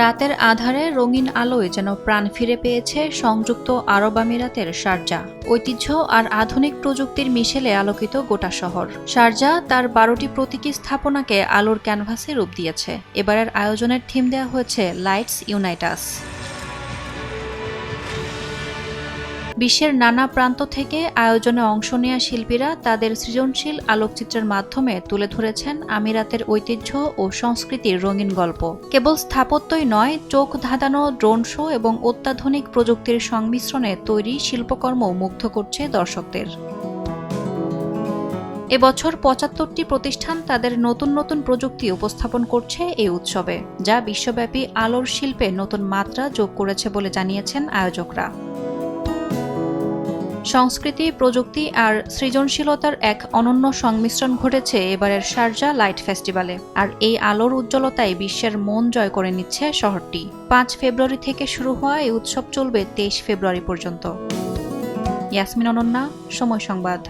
রাতের আঁধারে রঙিন আলোয় যেন প্রাণ ফিরে পেয়েছে সংযুক্ত আরব আমিরাতের শারজাহ। ঐতিহ্য আর আধুনিক প্রযুক্তির মিশেলে আলোকিত গোটা শহর। শারজাহ তার 12টি প্রতীকী স্থাপনাকে আলোর ক্যানভাসে রূপ দিয়েছে। এবারের আয়োজনের থিম দেওয়া হয়েছে লাইটস ইউনাইট আস। বিশ্বের নানা প্রান্ত থেকে আয়োজনে অংশ নেয়া শিল্পীরা তাদের সৃজনশীল আলোকচিত্রের মাধ্যমে তুলে ধরেছেন আমিরাতের ঐতিহ্য ও সংস্কৃতির রঙিন গল্প। কেবল স্থাপত্যই নয়, চোখ ধাঁধানো ড্রোন শো এবং অত্যাধুনিক প্রযুক্তির সংমিশ্রণে তৈরি শিল্পকর্ম মুগ্ধ করছে দর্শকদের। এবছর ৭৫টি প্রতিষ্ঠান তাদের নতুন নতুন প্রযুক্তি উপস্থাপন করছে এই উৎসবে, যা বিশ্বব্যাপী আলোর শিল্পে নতুন মাত্রা যোগ করেছে বলে জানিয়েছেন আয়োজকরা। সংস্কৃতি, প্রযুক্তি আর সৃজনশীলতার এক অনন্য সংমিশ্রণ ঘটেছে এবারের শারজাহ লাইট ফেস্টিভ্যালে। আর এই আলোর উজ্জ্বলতায় বিশ্বের মন জয় করে নিচ্ছে শহরটি। ৫ ফেব্রুয়ারি থেকে শুরু হওয়া এই উৎসব চলবে ২৩ ফেব্রুয়ারি পর্যন্ত। ইয়াসমিন অনন্যা, সময় সংবাদ।